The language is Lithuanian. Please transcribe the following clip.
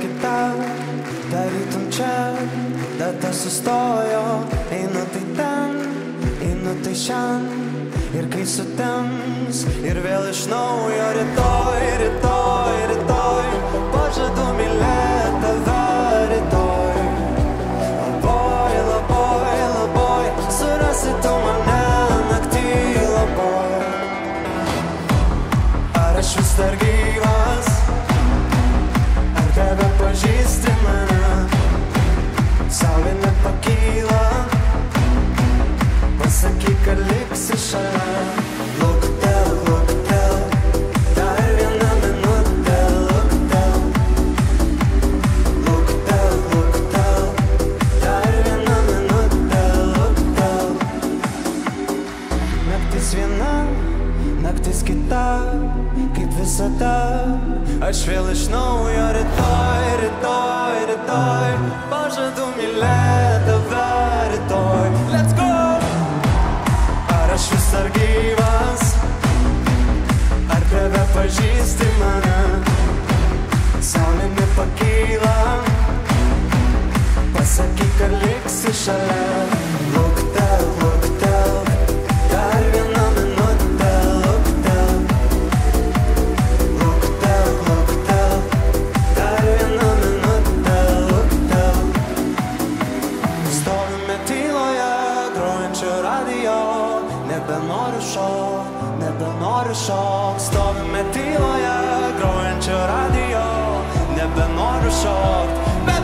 kita, tarytum čia, data sustojo. Einu tai ten, einu tai šian, ir kai sutems, ir vėl iš naujo rytoj, rytoj, rytoj, pažadu mylėt tave rytoj. Labai, labai, labai, surasi tu mane naktį labai. Ar aš vis dar gyvas, ar tebe pažįsti mane? Saulė nepakyla, pasakyk, kad liksi šalia. Luktel, luktel, dar viena minutė. Luktel, luktel, luktel, dar viena minutė. Luktel. Naktis viena, naktis kita, kaip visada. Aš vėl iš naujo rytoj, rytoj, rytoj, pažadu mylėt tave rytoj. Let's go! Ar aš vis dar gyvas, ar tave pažįsti mane? Saulė nepakyla, pasakyk, kad liksi šalia. Luktel, luktel, dar viena minutė. Luktel, luktel, luktel, dar viena minutė. Luktel. Stovime tyloje, grojančio radijo. Nebenoriu šokt, stovime tyloje, grojančio radijo. Nebenoriu šokt, bet